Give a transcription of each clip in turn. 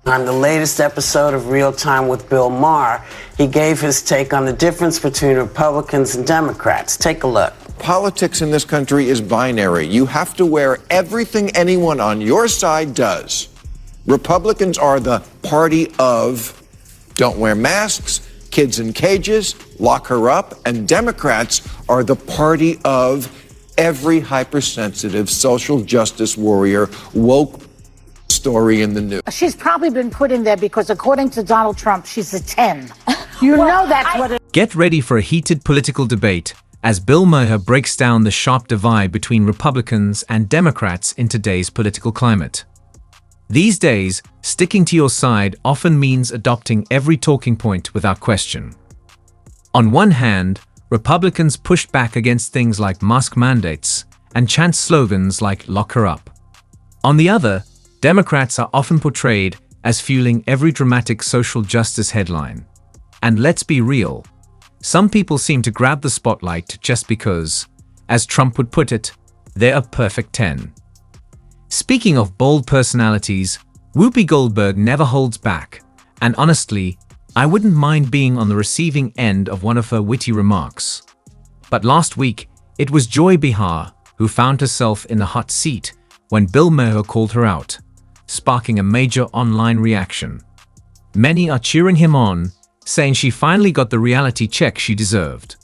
On the latest episode of Real Time with Bill Maher, he gave his take on the difference between Republicans and Democrats. Take a look. Politics in this country is binary. You have to wear everything anyone on your side does. Republicans are the party of don't wear masks, kids in cages, lock her up, and Democrats are the party of every hypersensitive social justice warrior, woke story in the news. She's probably been put in there because according to Donald Trump, she's a 10. You know that's what it is. Get ready for a heated political debate as Bill Maher breaks down the sharp divide between Republicans and Democrats in today's political climate. These days, sticking to your side often means adopting every talking point without question. On one hand, Republicans pushed back against things like mask mandates and chant slogans like "lock her up." On the other, Democrats are often portrayed as fueling every dramatic social justice headline. And let's be real, some people seem to grab the spotlight just because, as Trump would put it, they're a perfect 10. Speaking of bold personalities, Whoopi Goldberg never holds back, and honestly, I wouldn't mind being on the receiving end of one of her witty remarks. But last week, it was Joy Behar who found herself in the hot seat when Bill Maher called her out, sparking a major online reaction. Many are cheering him on, saying she finally got the reality check she deserved.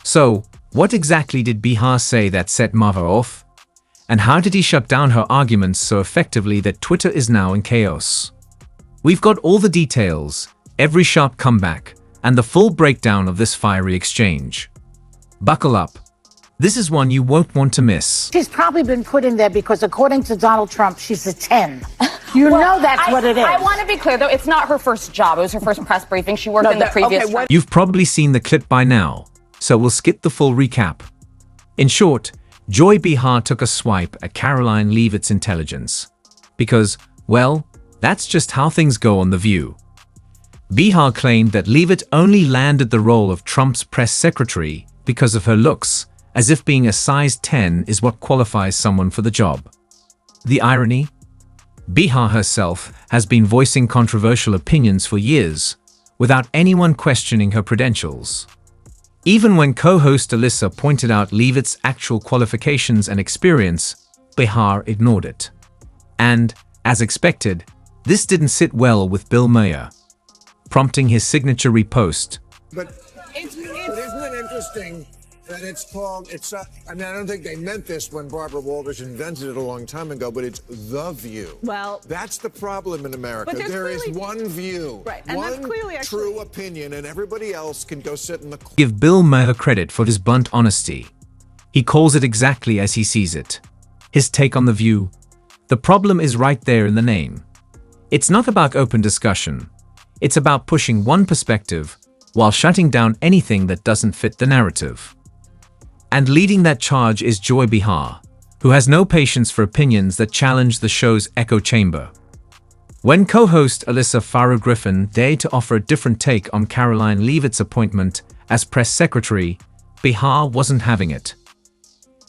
So, what exactly did Behar say that set Maher off? And how did he shut down her arguments so effectively that Twitter is now in chaos? We've got all the details, every sharp comeback, and the full breakdown of this fiery exchange. Buckle up. This is one you won't want to miss. She's probably been put in there because according to Donald Trump, she's a 10. You know that's what it is. I want to be clear, though, it's not her first job. It was her first press briefing. She worked in the previous job. You've probably seen the clip by now, so we'll skip the full recap. In short, Joy Behar took a swipe at Caroline Leavitt's intelligence. Because, well, that's just how things go on The View. Behar claimed that Leavitt only landed the role of Trump's press secretary because of her looks, as if being a size 10 is what qualifies someone for the job. The irony? Behar herself has been voicing controversial opinions for years, without anyone questioning her credentials. Even when co-host Alyssa pointed out Leavitt's actual qualifications and experience, Behar ignored it. And, as expected, this didn't sit well with Bill Maher, prompting his signature repost. But isn't it interesting that it's called, I don't think they meant this when Barbara Walters invented it a long time ago, but it's The View. Well, that's the problem in America. But there is one view, right, and one that's clearly true opinion, and everybody else can go sit in the corner. Give Bill Maher credit for his blunt honesty. He calls it exactly as he sees it. His take on The View. The problem is right there in the name. It's not about open discussion. It's about pushing one perspective while shutting down anything that doesn't fit the narrative. And leading that charge is Joy Behar, who has no patience for opinions that challenge the show's echo chamber. When co-host Alyssa Farrow Griffin dared to offer a different take on Caroline Leavitt's appointment as press secretary, Behar wasn't having it.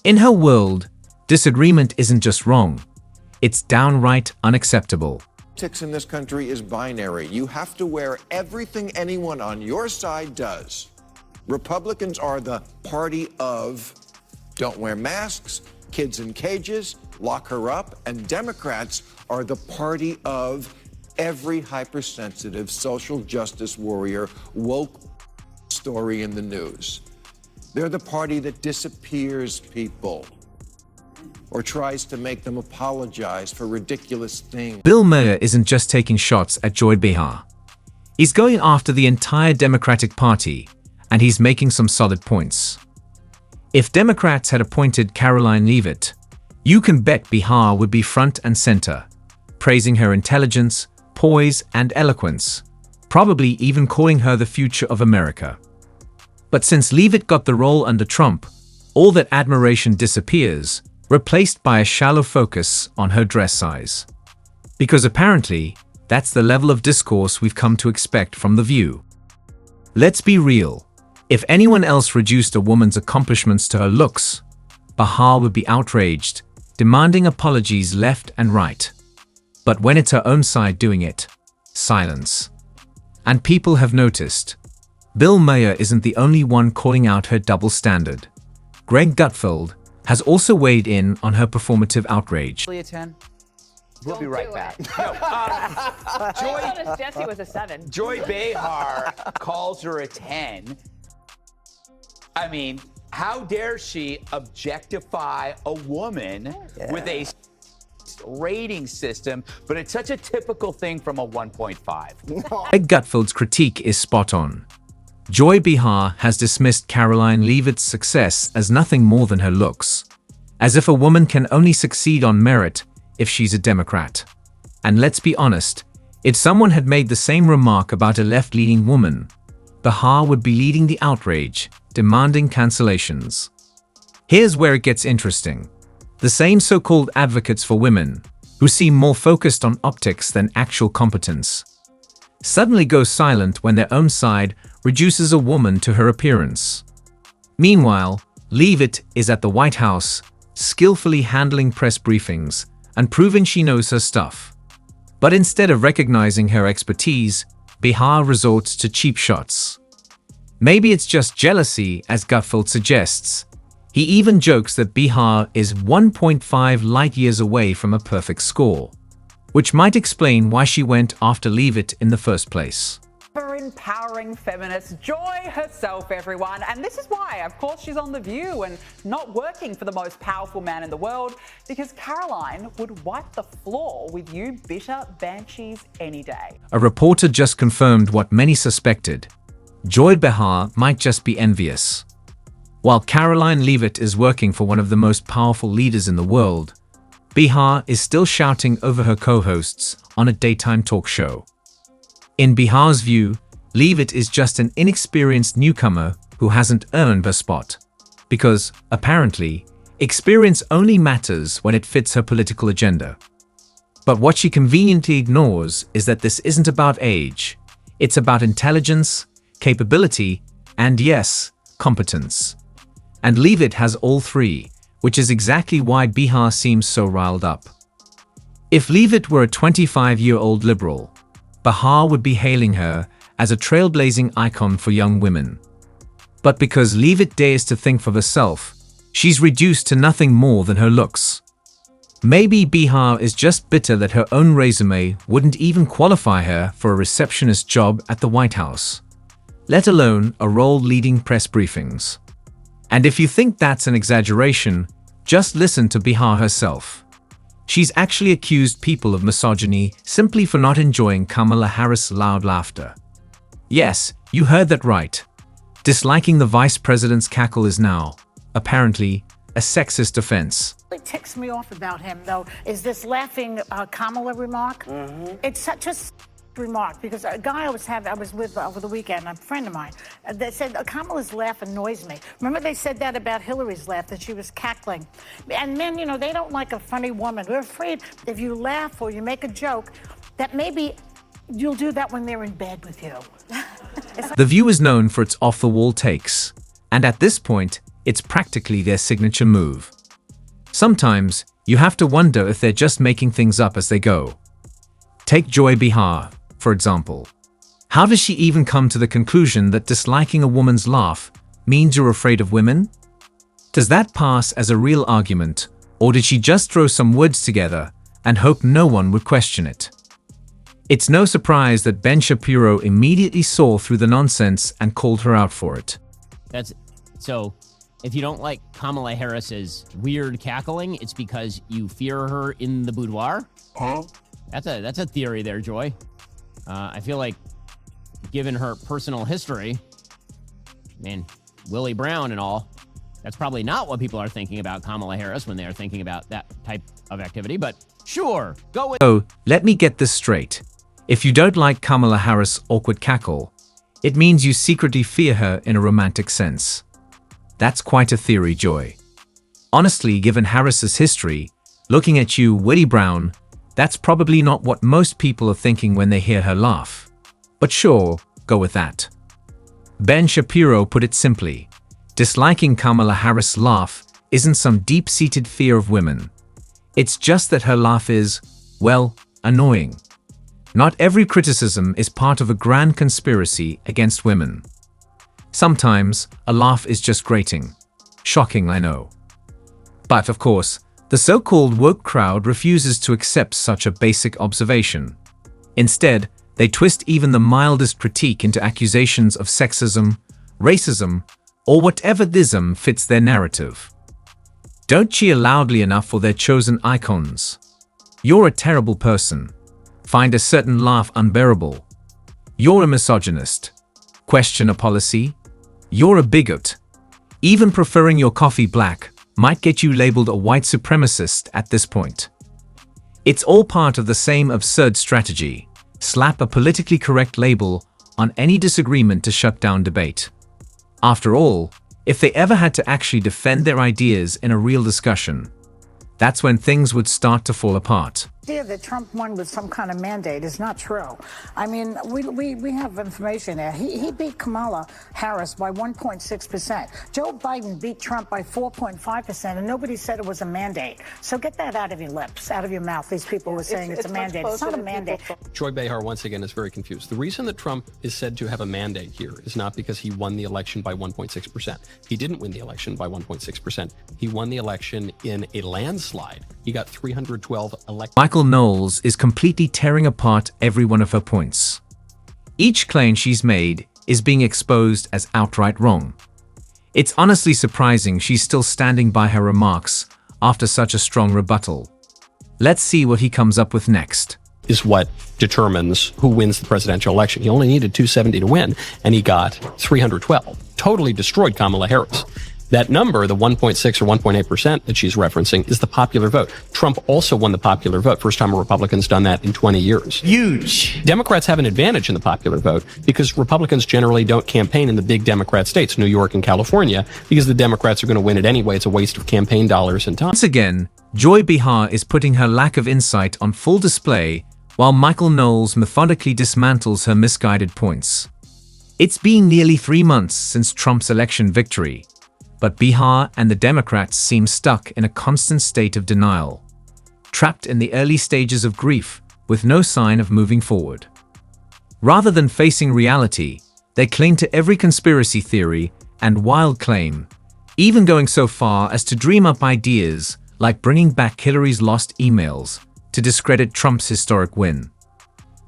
In her world, disagreement isn't just wrong, it's downright unacceptable. Politics in this country is binary. You have to wear everything anyone on your side does. Republicans are the party of don't wear masks, kids in cages, lock her up, and Democrats are the party of every hypersensitive social justice warrior, woke story in the news. They're the party that disappears people or tries to make them apologize for ridiculous things. Bill Maher isn't just taking shots at Joy Behar. He's going after the entire Democratic Party, and he's making some solid points. If Democrats had appointed Caroline Leavitt, you can bet Behar would be front and center, praising her intelligence, poise, and eloquence, probably even calling her the future of America. But since Leavitt got the role under Trump, all that admiration disappears, replaced by a shallow focus on her dress size. Because apparently, that's the level of discourse we've come to expect from The View. Let's be real. If anyone else reduced a woman's accomplishments to her looks, Behar would be outraged, demanding apologies left and right. But when it's her own side doing it, silence. And people have noticed. Bill Maher isn't the only one calling out her double standard. Greg Gutfeld has also weighed in on her performative outrage. A 10? We'll Don't be right do back. it. No, I noticed Jesse was a 7. Joy Behar calls her a 10. I mean, how dare she objectify a woman with a rating system, but it's such a typical thing from a 1.5. Greg Gutfeld's critique is spot on. Joy Behar has dismissed Caroline Leavitt's success as nothing more than her looks, as if a woman can only succeed on merit if she's a Democrat. And let's be honest, if someone had made the same remark about a left-leaning woman, Behar would be leading the outrage, demanding cancellations. Here's where it gets interesting. The same so-called advocates for women, who seem more focused on optics than actual competence, suddenly go silent when their own side reduces a woman to her appearance. Meanwhile, Leavitt is at the White House, skillfully handling press briefings and proving she knows her stuff. But instead of recognizing her expertise, Behar resorts to cheap shots. Maybe it's just jealousy, as Gutfeld suggests. He even jokes that Behar is 1.5 light years away from a perfect score, which might explain why she went after Leavitt in the first place. For empowering feminist Joy herself, everyone. And this is why, of course, she's on The View and not working for the most powerful man in the world, because Caroline would wipe the floor with you bitter banshees any day. A reporter just confirmed what many suspected. Joy Behar might just be envious. While Caroline Leavitt is working for one of the most powerful leaders in the world, Behar is still shouting over her co-hosts on a daytime talk show. In Behar's view, Leavitt is just an inexperienced newcomer who hasn't earned her spot, because, apparently, experience only matters when it fits her political agenda. But what she conveniently ignores is that this isn't about age. It's about intelligence, capability, and yes, competence. And Leavitt has all three, which is exactly why Behar seems so riled up. If Leavitt were a 25-year-old liberal, Behar would be hailing her as a trailblazing icon for young women. But because Leavitt dares to think for herself, she's reduced to nothing more than her looks. Maybe Behar is just bitter that her own resume wouldn't even qualify her for a receptionist job at the White House, let alone a role leading press briefings. And if you think that's an exaggeration, just listen to Behar herself. She's actually accused people of misogyny simply for not enjoying Kamala Harris' loud laughter. Yes, you heard that right. Disliking the vice president's cackle is now, apparently, a sexist offense. What ticks me off about him, though, is this laughing Kamala remark. It's such a remark, because a guy I was with over the weekend, a friend of mine, they said Kamala's laugh annoys me. Remember they said that about Hillary's laugh, that she was cackling. And men, you know, they don't like a funny woman. They're afraid if you laugh or you make a joke, that maybe you'll do that when they're in bed with you. The View is known for its off-the-wall takes, and at this point, it's practically their signature move. Sometimes, you have to wonder if they're just making things up as they go. Take Joy Behar, for example. How does she even come to the conclusion that disliking a woman's laugh means you're afraid of women? Does that pass as a real argument, or did she just throw some words together and hope no one would question it? It's no surprise that Ben Shapiro immediately saw through the nonsense and called her out for it. So, if you don't like Kamala Harris's weird cackling, it's because you fear her in the boudoir? Huh? That's a theory there, Joy. I feel like, given her personal history, Willie Brown and all, that's probably not what people are thinking about Kamala Harris when they are thinking about that type of activity, but sure, go with. So, let me get this straight. If you don't like Kamala Harris' awkward cackle, it means you secretly fear her in a romantic sense. That's quite a theory, Joy. Honestly, given Harris's history, looking at you, Willie Brown, that's probably not what most people are thinking when they hear her laugh. But sure, go with that. Ben Shapiro put it simply, disliking Kamala Harris' laugh isn't some deep-seated fear of women. It's just that her laugh is, well, annoying. Not every criticism is part of a grand conspiracy against women. Sometimes, a laugh is just grating. Shocking, I know. But, of course, the so-called woke crowd refuses to accept such a basic observation. Instead, they twist even the mildest critique into accusations of sexism, racism, or whatever thism fits their narrative. Don't cheer loudly enough for their chosen icons. You're a terrible person. Find a certain laugh unbearable. You're a misogynist. Question a policy. You're a bigot. Even preferring your coffee black might get you labeled a white supremacist at this point. It's all part of the same absurd strategy. Slap a politically correct label on any disagreement to shut down debate. After all, if they ever had to actually defend their ideas in a real discussion, that's when things would start to fall apart. The idea that Trump won with some kind of mandate is not true. I mean, we have information there. He beat Kamala Harris by 1.6%. Joe Biden beat Trump by 4.5%, and nobody said it was a mandate. So get that out of your lips, out of your mouth. These people were saying it's a mandate. It's not a mandate. Joy Behar, once again, is very confused. The reason that Trump is said to have a mandate here is not because he won the election by 1.6%. He didn't win the election by 1.6%. He won the election in a landslide. He got 312 elected. Michael Knowles is completely tearing apart every one of her points. Each claim she's made is being exposed as outright wrong. It's honestly surprising she's still standing by her remarks after such a strong rebuttal. Let's see what he comes up with next. Is what determines who wins the presidential election. He only needed 270 to win, and he got 312. Totally destroyed Kamala Harris. That number, the 1.6 or 1.8% that she's referencing, is the popular vote. Trump also won the popular vote. First time a Republican's done that in 20 years. Huge. Democrats have an advantage in the popular vote because Republicans generally don't campaign in the big Democrat states, New York and California, because the Democrats are going to win it anyway. It's a waste of campaign dollars and time. Once again, Joy Behar is putting her lack of insight on full display while Michael Knowles methodically dismantles her misguided points. It's been nearly 3 months since Trump's election victory, but Behar and the Democrats seem stuck in a constant state of denial, trapped in the early stages of grief with no sign of moving forward. Rather than facing reality, they cling to every conspiracy theory and wild claim, even going so far as to dream up ideas like bringing back Hillary's lost emails to discredit Trump's historic win.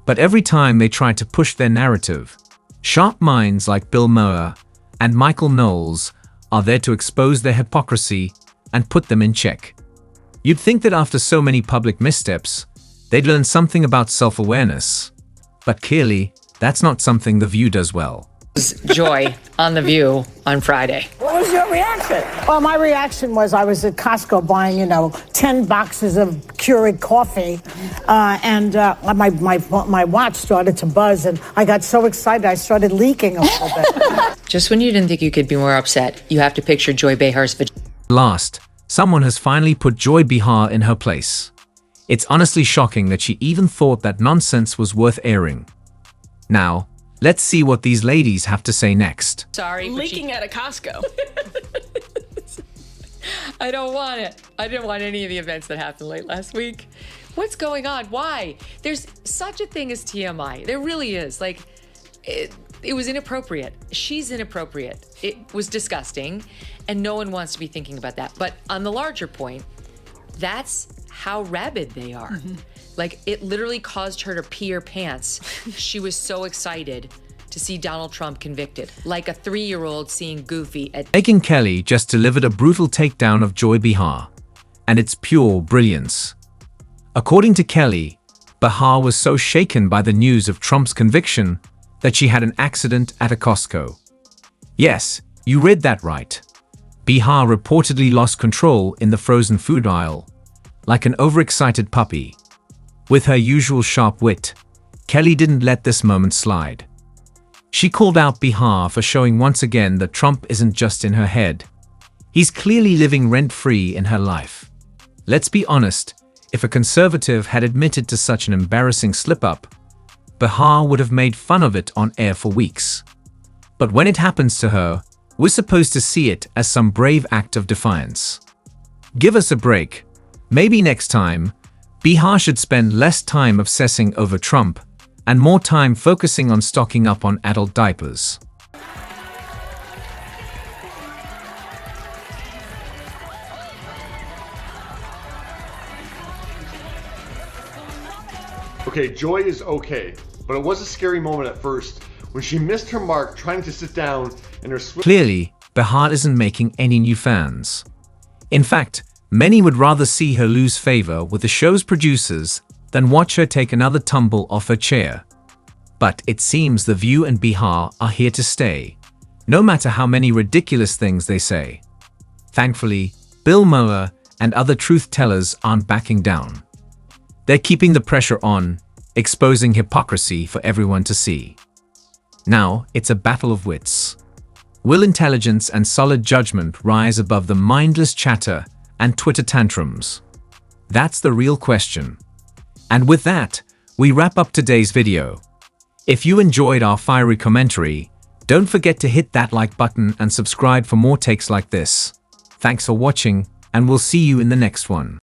But every time they try to push their narrative, sharp minds like Bill Maher and Michael Knowles are there to expose their hypocrisy and put them in check. You'd think that after so many public missteps, they'd learn something about self-awareness. But clearly, that's not something The View does well. Joy on The View on Friday. What was your reaction? Well, my reaction was I was at Costco buying, 10 boxes of Keurig coffee, and my watch started to buzz, and I got so excited I started leaking a little bit. Just when you didn't think you could be more upset, you have to picture Joy Behar's vagina. Last, someone has finally put Joy Behar in her place. It's honestly shocking that she even thought that nonsense was worth airing. Now, let's see what these ladies have to say next. Sorry, leaking at a Costco. I don't want it. I didn't want any of the events that happened late last week. What's going on? Why? There's such a thing as TMI. There really is. It was inappropriate. She's inappropriate. It was disgusting, and no one wants to be thinking about that. But on the larger point, that's how rabid they are. Mm-hmm. It literally caused her to pee her pants. She was so excited to see Donald Trump convicted, like a 3-year-old seeing Goofy at... Megyn Kelly just delivered a brutal takedown of Joy Behar, and it's pure brilliance. According to Kelly, Behar was so shaken by the news of Trump's conviction that she had an accident at a Costco. Yes, you read that right. Behar reportedly lost control in the frozen food aisle, like an overexcited puppy. With her usual sharp wit, Kelly didn't let this moment slide. She called out Behar for showing once again that Trump isn't just in her head. He's clearly living rent-free in her life. Let's be honest, if a conservative had admitted to such an embarrassing slip-up, Behar would have made fun of it on air for weeks. But when it happens to her, we're supposed to see it as some brave act of defiance. Give us a break. Maybe next time, Behar should spend less time obsessing over Trump and more time focusing on stocking up on adult diapers. Okay, Joy is okay, but it was a scary moment at first when she missed her mark trying to sit down and her Clearly, Behar isn't making any new fans. In fact, many would rather see her lose favor with the show's producers than watch her take another tumble off her chair. But it seems The View and Behar are here to stay, no matter how many ridiculous things they say. Thankfully, Bill Maher and other truth-tellers aren't backing down. They're keeping the pressure on, exposing hypocrisy for everyone to see. Now, it's a battle of wits. Will intelligence and solid judgment rise above the mindless chatter and Twitter tantrums? That's the real question. And with that, we wrap up today's video. If you enjoyed our fiery commentary, don't forget to hit that like button and subscribe for more takes like this. Thanks for watching, and we'll see you in the next one.